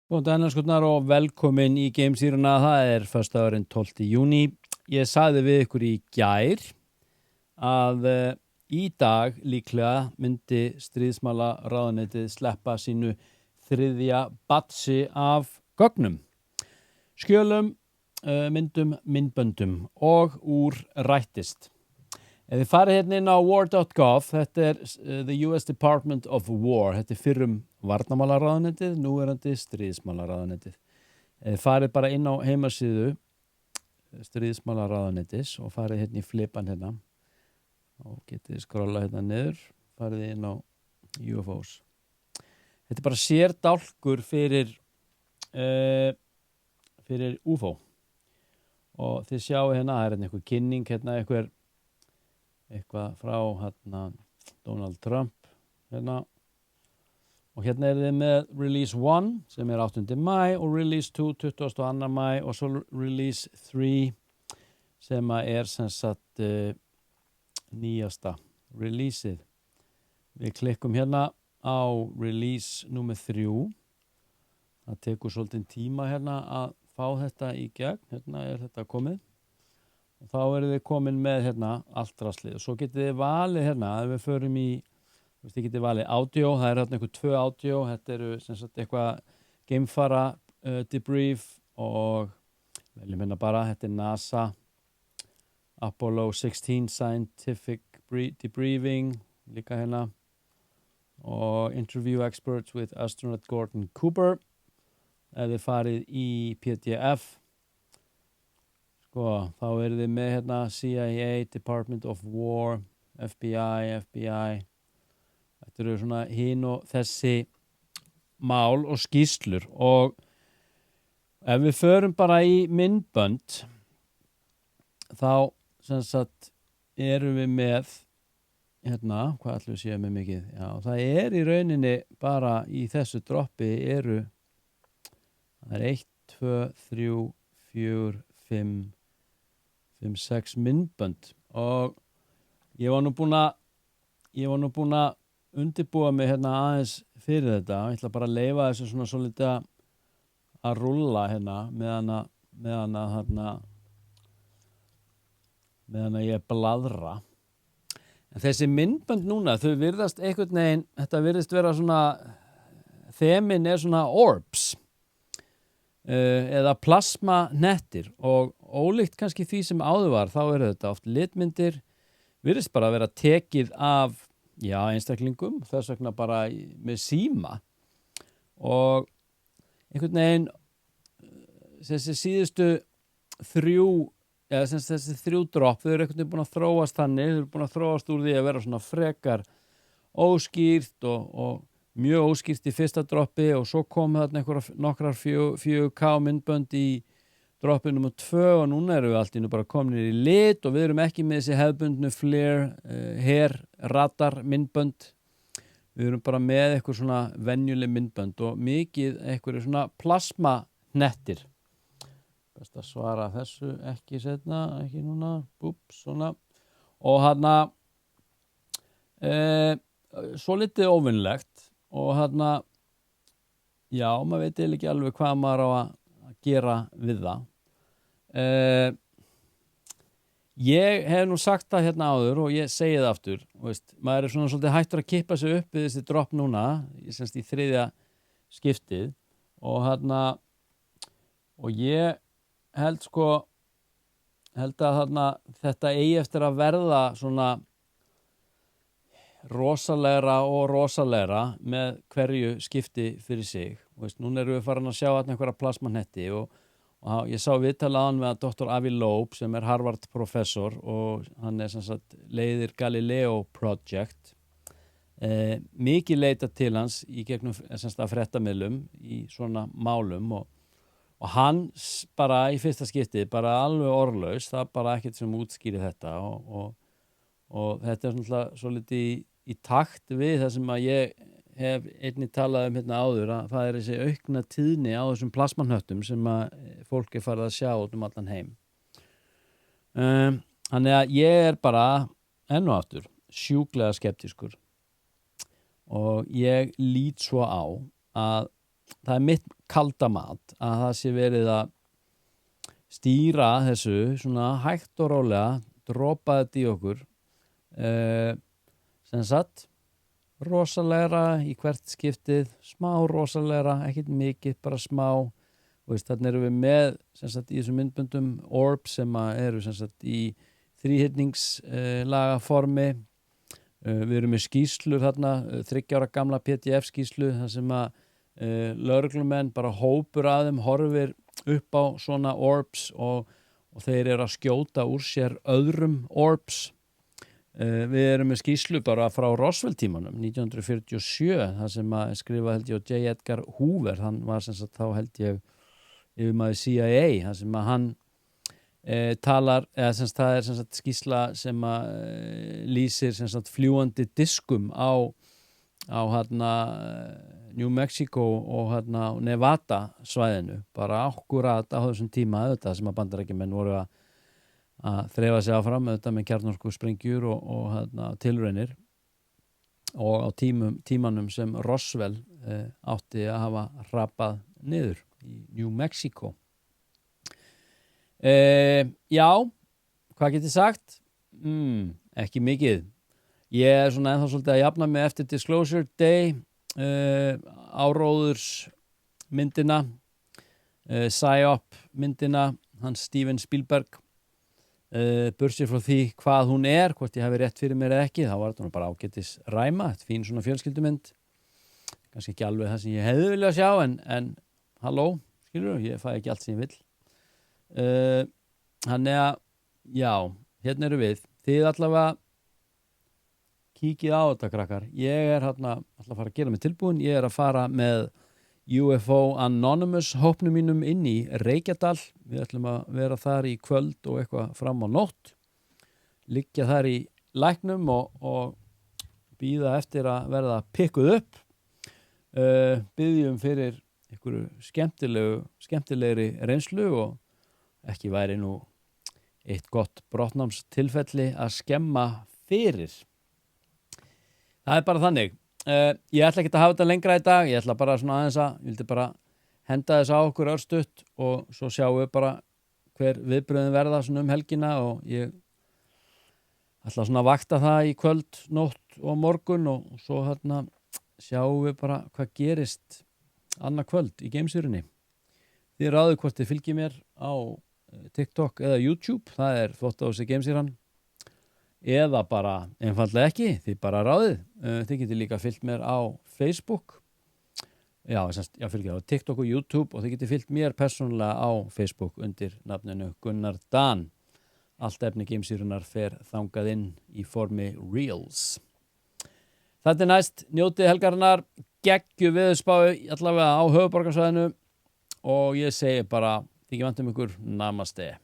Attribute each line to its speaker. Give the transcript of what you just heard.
Speaker 1: Góðan daginn skotnar og velkomin í Gamesýruna. Það föstudagurinn 12. júní. Ég sagði við ykkur í gær að í dag líklega myndi stríðsmála ráðuneytið sleppa sínu þriðja batsi af gögnum, skjölum, myndum, myndböndum og úr rættist. Ef þið farið hérna inn á war.gov, þetta the US Department of War, þetta fyrrum varnarmálaráðuneytið, núverandi stríðsmálaráðuneytið. Ef þið farið bara inn á heimasíðu stríðsmálaráðuneytis og farið hérna í flipan hérna og getið skrolla hérna niður, farið inn á UFOs. Þetta bara sér dálkur fyrir UFO og þið sjáu hérna, það hérna einhver kynning, hérna eitthvað frá hérna Donald Trump hérna. Og hérna þið með Release 1 sem 8. maí og Release 2 22. maí og svo Release 3 sem sem sagt nýjasta releaseið. Við klikkum hérna á Release nummer 3. Það tekur svolítið tíma hérna að fá þetta í gegn. Hérna þetta komið. Og þá þið komin með hérna allt draslið. Og svo getið þið valið hérna, ef við förum í, þið getið valið audio, það hérna einhver 2 audio, þetta sem sagt eitthvað geimfara debrief og veljum hérna bara, þetta NASA, Apollo 16 Scientific Debriefing, líka hérna, og Interview Experts with Astronaut Gordon Cooper, ef þið farið í PDF, þá þið með hérna CIA, Department of War, FBI. Þetta eru svona hin og þessi mál og skýrslur og ef við förum bara í myndbönd þá sem sagt erum við með hérna, hvað ætlum við séu með mikið? Já, það í rauninni bara í þessu droppi það 1, 2, 3, 4, 5, 6 myndbönd og ég var nú búin að undirbúa mig hérna aðeins fyrir þetta. Ég ætla bara að leyfa þessu svona svolítið að rúlla hérna meðan ég bladra. En þessi myndbönd núna, þau virðast einhvern veginn, þetta virðist vera svona, þemin svona orbs. Eða plasmanettir og ólíkt kannski því sem áður var, þá þetta oft litmyndir, virðist bara að vera tekið af einstaklingum, þess vegna bara með síma og einhvern veginn þessi síðustu 3 þessi 3 dropp, þau einhvern veginn búin að þróast þannig, þau búin að þróast úr því að vera svona frekar óskýrt og mjög óskýrt í fyrsta droppi og svo kom þarna nokkrar 4K myndbönd í droppi nummer 2 og núna erum við allt bara komin í lit og við erum ekki með þessi hefðbundnu flare, radar myndbönd. Við erum bara með eitthvað svona venjuleg myndbönd og mikið eitthvað svona plasmanettir. Best að svara þessu ekki setna, ekki núna, svona. Og þarna svo litið óvinnlegt og þarna maður veit ekki alveg hvað maður á að gera við það. Ég hef nú sagt það hérna áður og ég segi það aftur, maður svona svolítið hættur að kippa sig upp við þessi dropp núna, semst í 3. skiptið og ég held að þetta eigi eftir að verða svona rosalegra með hverju skipti fyrir sig. Núna erum við farin að sjá einhverja plasmanetti og ég sá viðtala á hann með Dr. Avi Loeb sem Harvard professor og hann sem sagt leiðir Galileo Project. Mikið leita til hans í gegnum fréttamiðlum í svona málum og hann bara í fyrsta skipti bara alveg orðlaus, það bara ekkert sem útskýri þetta og þetta náttúrulega svolítið í takt við það sem að ég hef einnig talað hérna áður að það þessi aukna tíðni á þessum plasmahnöttum sem að fólk farið að sjá út allan heim. Þannig að ég bara enn og aftur sjúklega skeptískur og ég lít svo á að það er mitt kalda mat að það sé verið að stýra þessu svona hægt og rólega, dropa þetta í okkur sem sagt rosalegra í hvert skiptið, smá rosalegra, ekkert mikið, bara smá. Þannig erum við með sem sagt, í þessum myndböndum orbs sem eru sem sagt, í þríhyrningslaga formi. Við erum með skýslur þarna, 3 ára gamla PDF skýslu, þar sem að lögreglumenn bara hópur að þeim horfir upp á svona orbs og þeir eru að skjóta úr sér öðrum orbs. Við erum með skýslu bara frá Roswell-tímanum 1947, þar sem að skrifa held ég á J. Edgar Hoover, hann var sem sagt þá held ég yfirmaður CIA, þar sem að hann talar, eða sem sagt það er sem sagt skýsla sem að lýsir sem sagt fljúandi diskum á hérna New Mexico og hérna Nevada svæðinu, bara akkurat á þessum tíma auðvitað sem að Bandaríkjamenn voru að þreifa sig áfram auðvitað með kjarnorku sprengjur og hérna tilraunir og á tímanum sem Roswell átti að hafa hrapað niður í New Mexico. Já, hvað get ég sagt? Ekki mikið. Ég er svona ennþá svolítið að jafna mig eftir Disclosure Day, áróðurs myndina, PSYOP myndina, hans Steven Spielberg, bursið frá því hvað hún er, hvort ég hafi rétt fyrir mér eða ekki, þá var þetta bara ágætis ræma, fín svona fjölskyldumynd, kannski ekki alveg það sem ég hefði viljað sjá, en halló, skilur þú, ég fæ ekki allt sem ég vill. Þannig að já, hérna eru við, þið allavega kíkið á þetta krakkar, ég er hérna alltaf að fara að gera mig tilbúin, ég er að fara með UFO Anonymous hópnum mínum inn í Reykjadal, við ætlum að vera þar í kvöld og eitthvað fram á nótt, liggja þar í læknum og bíða eftir að verða pikkuð upp, biðjum fyrir einhverju skemmtilegri reynslu og ekki væri nú eitt gott brottnámstilfelli að skemma fyrir. Það er bara þannig. Ég ætla ekki að hafa þetta lengra í dag, ég ætla bara svona aðeins ég vildi bara henda þess á okkur örstutt og svo sjáum við bara hver viðbröðin verða svona helgina og ég ætla svona að vakta það í kvöld, nótt og morgun og svo hérna sjáum við bara hvað gerist annað kvöld í geimsýrunni. Þið ráðu hvort þið fylgið mér á TikTok eða YouTube, það er Þvottahúsið geimsýran, eða bara einfaldlega ekki, þið bara ráðið. Þið getið líka fylgt mér á Facebook, fylgið á TikTok og YouTube og þið getið fylgt mér persónulega á Facebook undir nafninu Gunnar Dan. Allt efni geimsýrunar fer þangað inn í formi Reels. Þetta er næst, njótið helgarinnar, geggju veðurspái allavega á höfuðborgarsvæðinu og ég segi bara, þykir vant ykkur, namaste.